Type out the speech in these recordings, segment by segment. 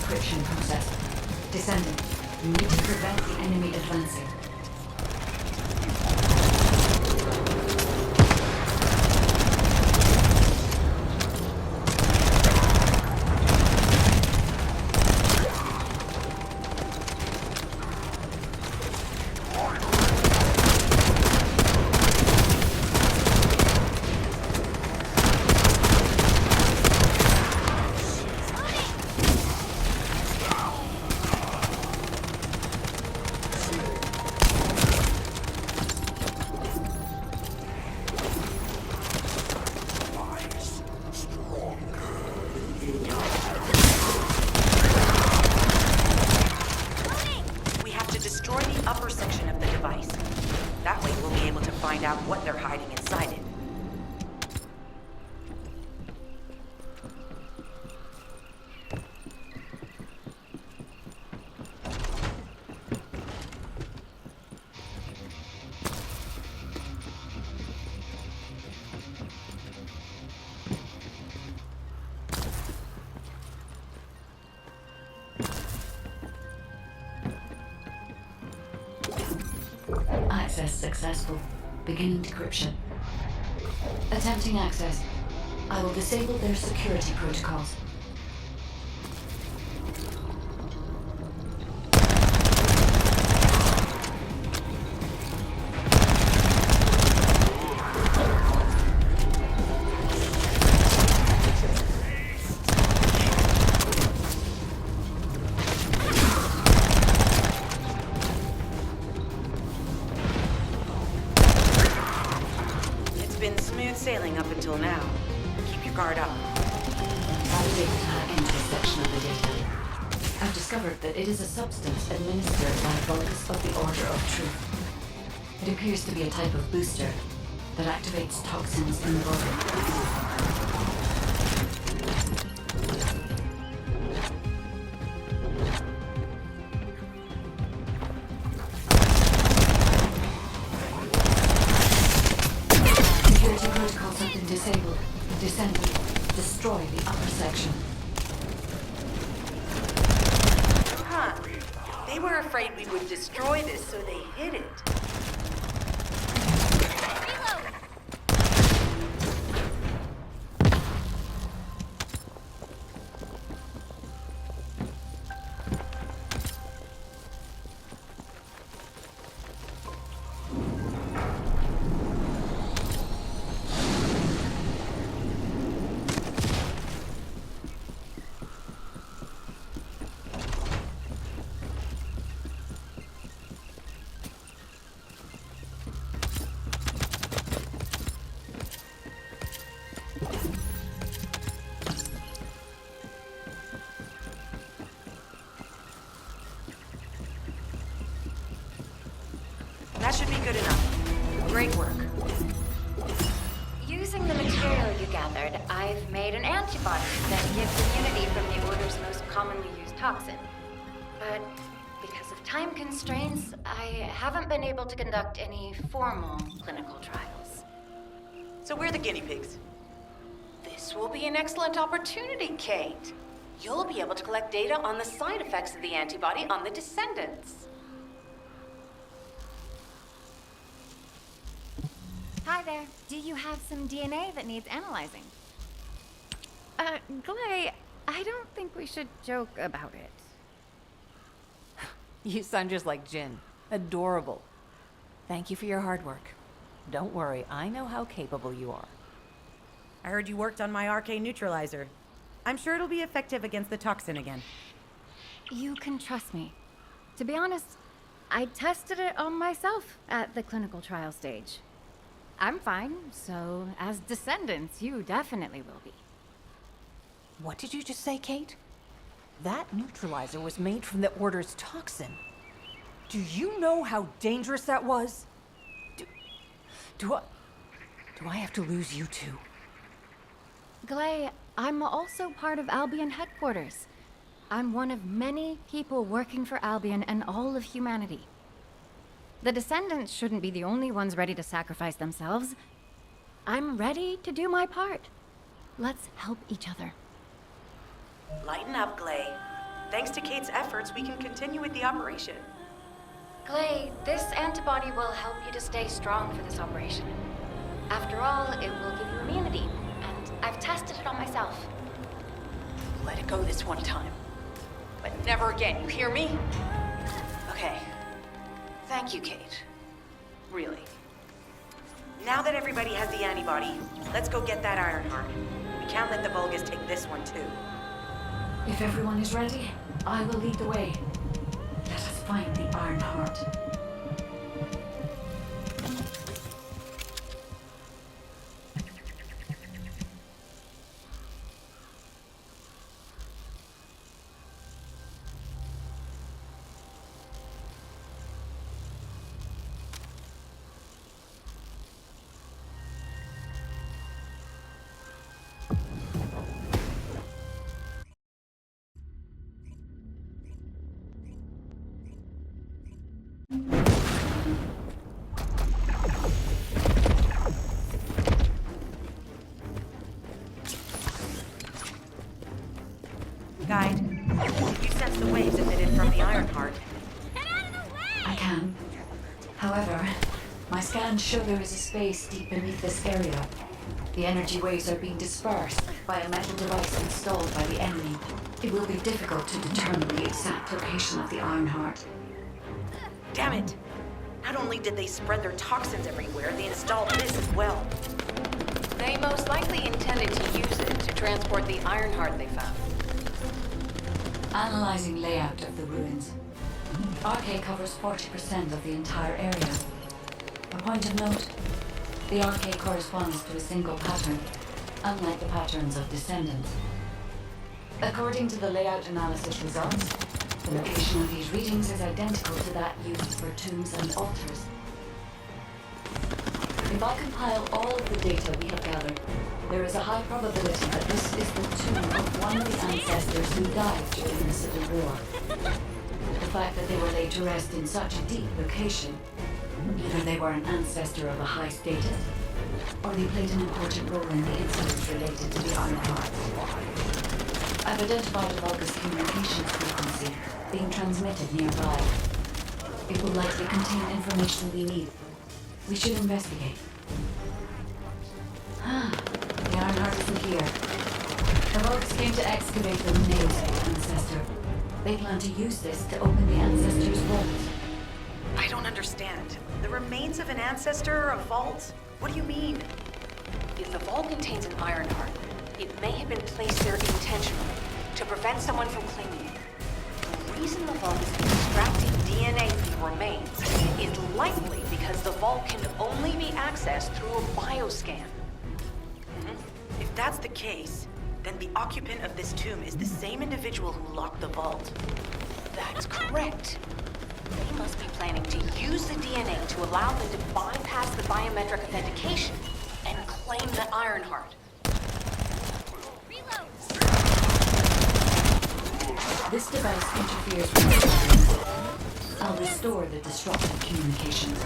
decryption process. Descendant, you need to prevent the enemy advancing. Find out what they're hiding inside it. Access successful. Beginning decryption. Attempting access. I will disable their security protocols. Sailing up until now. Keep your guard up. Validate to hack into a section of the data. I've discovered that it is a substance administered by Vulgus of the Order of Truth. It appears to be a type of booster that activates toxins in the body. Protocols have been disabled. Descendant, destroy the upper section. Huh. They were afraid we would destroy this, so they hid it. Reload! That should be good enough. Great work. Using the material you gathered, I've made an antibody that gives immunity from the Order's most commonly used toxin. But because of time constraints, I haven't been able to conduct any formal clinical trials. So we're the guinea pigs. This will be an excellent opportunity, Kate. You'll be able to collect data on the side effects of the antibody on the Descendants. Hi there. Do you have some DNA that needs analyzing? Glay, I don't think we should joke about it. You sound just like Jin. Adorable. Thank you for your hard work. Don't worry, I know how capable you are. I heard you worked on my RK neutralizer. I'm sure it'll be effective against the toxin again. You can trust me. To be honest, I tested it on myself at the clinical trial stage. I'm fine, so as Descendants, you definitely will be. What did you just say, Kate? That neutralizer was made from the Order's toxin. Do you know how dangerous that was? Do I have to lose you too? Glay, I'm also part of Albion headquarters. I'm one of many people working for Albion and all of humanity. The Descendants shouldn't be the only ones ready to sacrifice themselves. I'm ready to do my part. Let's help each other. Lighten up, Glay. Thanks to Kate's efforts, we can continue with the operation. Clay, this antibody will help you to stay strong for this operation. After all, it will give you immunity, and I've tested it on myself. Let it go this one time. But never again, you hear me? Okay. Thank you, Kate. Really. Now that everybody has the antibody, let's go get that Ironheart. We can't let the Vulgus take this one, too. If everyone is ready, I will lead the way. Let us find the Ironheart. Guide, you sense the waves emitted from the Ironheart. I can. However, my scans show there is a space deep beneath this area. The energy waves are being dispersed by a metal device installed by the enemy. It will be difficult to determine the exact location of the Ironheart. Damn it! Not only did they spread their toxins everywhere, they installed this as well. They most likely intended to use it to transport the Ironheart they found. Analyzing layout of the ruins. RK covers 40% of the entire area. A point of note, the RK corresponds to a single pattern, unlike the patterns of Descendants. According to the layout analysis results, the location of these readings is identical to that used for tombs and altars. If I compile all of the data we have gathered, there is a high probability that this is the tomb of one of the ancestors who died during the Civil War. The fact that they were laid to rest in such a deep location, either they were an ancestor of a high status, or they played an important role in the incidents related to the Ironheart. I've identified a Vulgus communications frequency being transmitted nearby. It will likely contain information we need. We should investigate. The Ironheart isn't here. The Vulgus came to excavate the remains of the ancestor. They plan to use this to open the ancestor's vault. I don't understand. The remains of an ancestor or a vault? What do you mean? If the vault contains an Ironheart, it may have been placed there intentionally to prevent someone from claiming it. The reason the vault is extracting DNA from the remains is likely because the vault can only be accessed through a bioscan. If that's the case, then the occupant of this tomb is the same individual who locked the vault. That's correct. They must be planning to use the DNA to allow them to bypass the biometric authentication and claim the Ironheart. This device interferes with the scans. I'll restore the disrupted communications.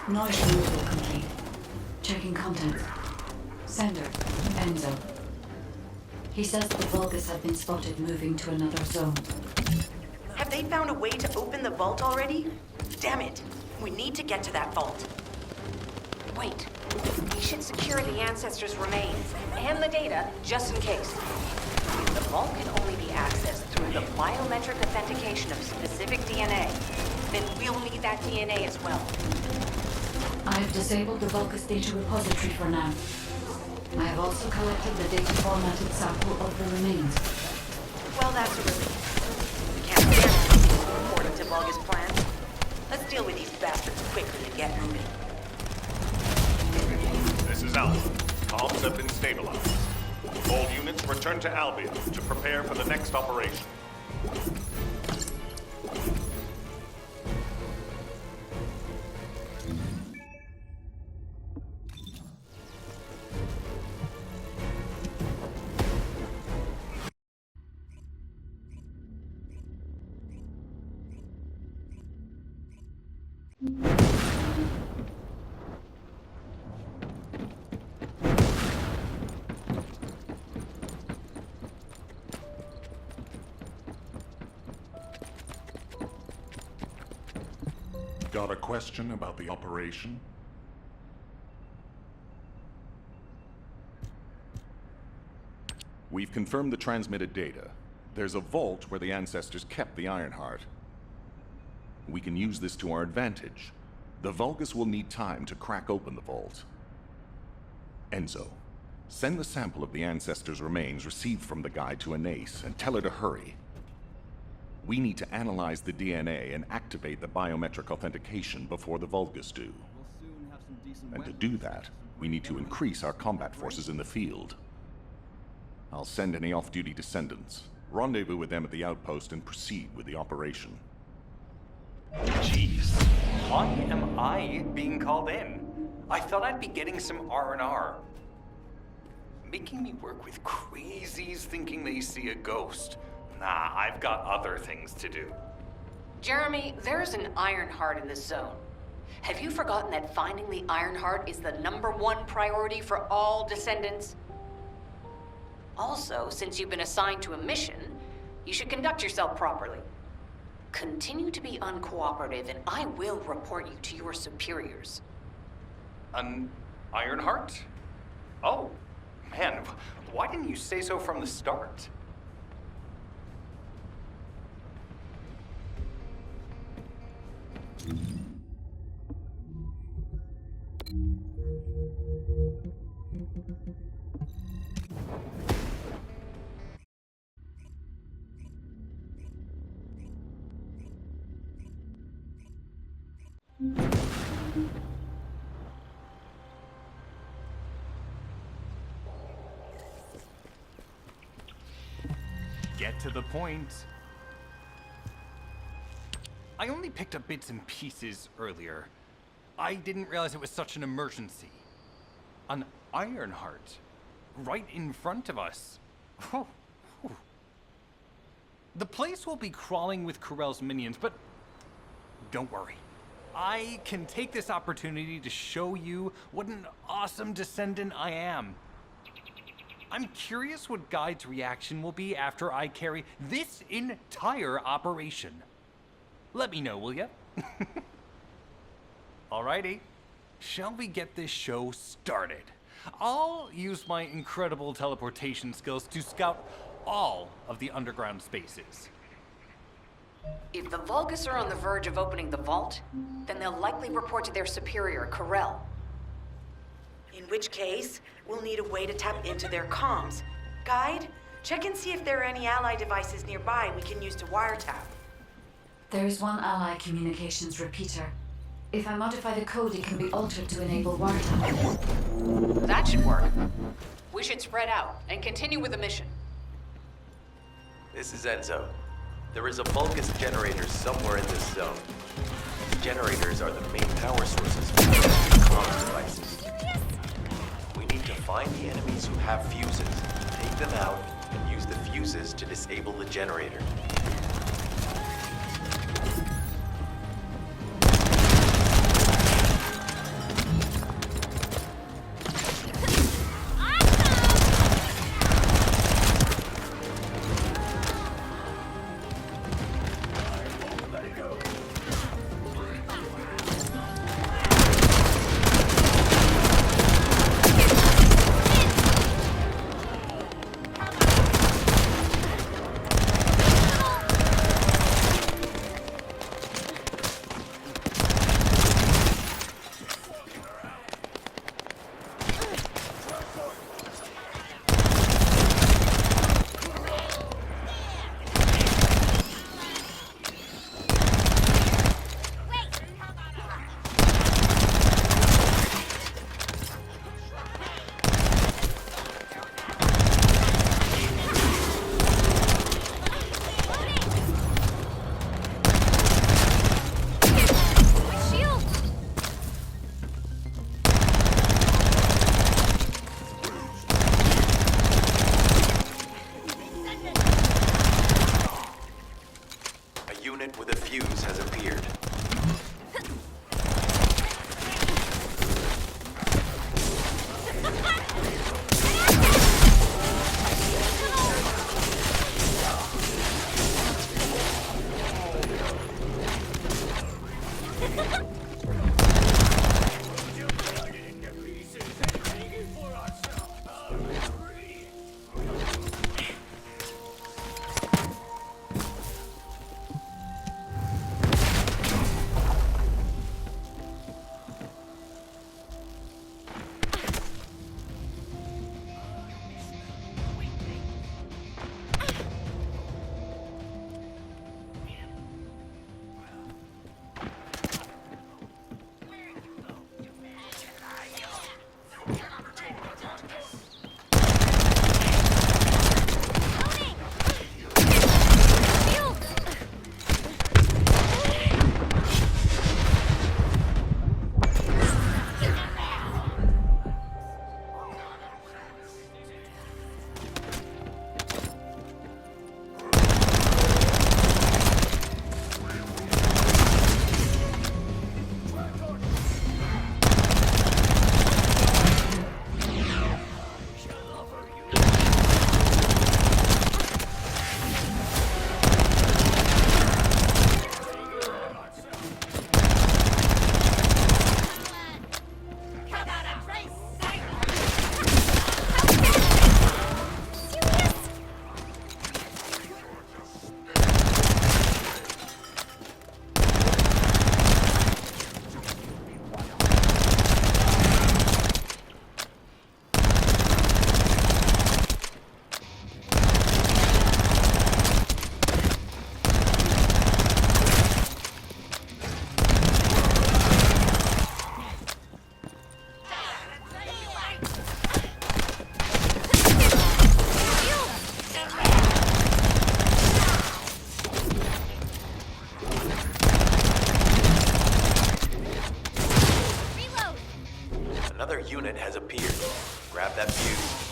Noise removal complete. Checking contents. Sender, Enzo. He says the Vulgus have been spotted moving to another zone. Have they found a way to open the vault already? Damn it! We need to get to that vault. Wait. We should secure the ancestors' remains and the data just in case. If the vault can only be accessed through the biometric authentication of specific DNA, then we'll need that DNA as well. I have disabled the Vulgus data repository for now. I have also collected the data formatted sample of the remains. Well, that's a relief. We can't stand according to Vulgus plans. Let's deal with these bastards quickly and get moving. This is Alpha. Comms have been stabilized. All units return to Albion to prepare for the next operation. Got a question about the operation? We've confirmed the transmitted data. There's a vault where the ancestors kept the Ironheart. We can use this to our advantage. The Vulgus will need time to crack open the vault. Enzo, send the sample of the ancestors' remains received from the guide to Anais and tell her to hurry. We need to analyze the DNA and activate the biometric authentication before the Vulgus do. And to do that, we need to increase our combat forces in the field. I'll send any off-duty descendants, rendezvous with them at the outpost, and proceed with the operation. Jeez, why am I being called in? I thought I'd be getting some R&R. Making me work with crazies thinking they see a ghost. Nah, I've got other things to do. Jeremy, there's an Ironheart in this zone. Have you forgotten that finding the Ironheart is the #1 priority for all Descendants? Also, since you've been assigned to a mission, you should conduct yourself properly. Continue to be uncooperative, and I will report you to your superiors. An Ironheart? Oh, man, why didn't you say so from the start? Get to the point. I only picked up bits and pieces earlier. I didn't realize it was such an emergency. An Ironheart, right in front of us. The place will be crawling with Corell's minions, but don't worry. I can take this opportunity to show you what an awesome descendant I am. I'm curious what Guide's reaction will be after I carry this entire operation. Let me know, will ya? Alrighty, shall we get this show started? I'll use my incredible teleportation skills to scout all of the underground spaces. If the Vulgus are on the verge of opening the vault, then they'll likely report to their superior, Corell. In which case, we'll need a way to tap into their comms. Guide, check and see if there are any ally devices nearby we can use to wiretap. There is one ally communications repeater. If I modify the code, it can be altered to enable wiretap. That should work. We should spread out and continue with the mission. This is Enzo. There is a Vulgus generator somewhere in this zone. Generators are the main power sources for the comms devices. We need to find the enemies who have fuses, take them out, and use the fuses to disable the generator. Another unit has appeared. Grab that fuse.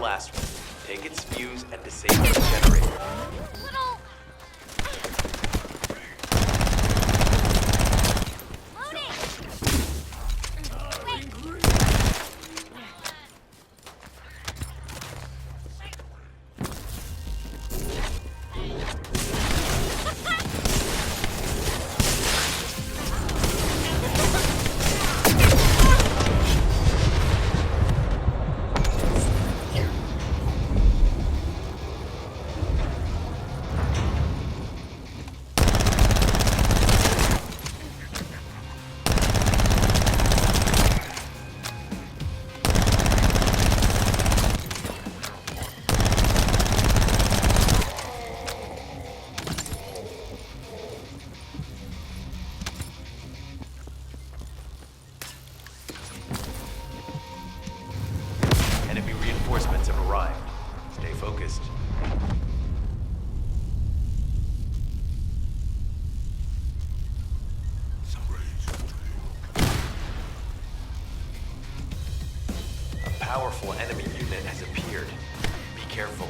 Last one. Take its fuse and disable the generator. Enemy reinforcements have arrived. Stay focused. A powerful enemy unit has appeared. Be careful.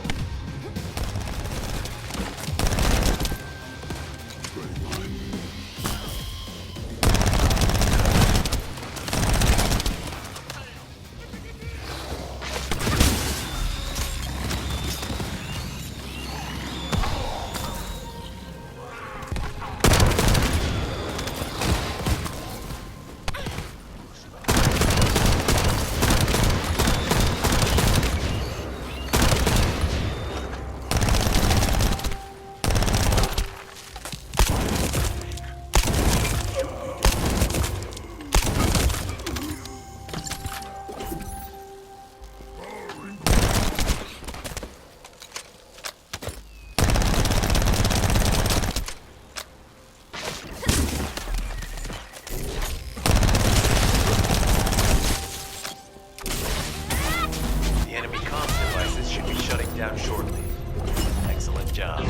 Down shortly. Excellent job.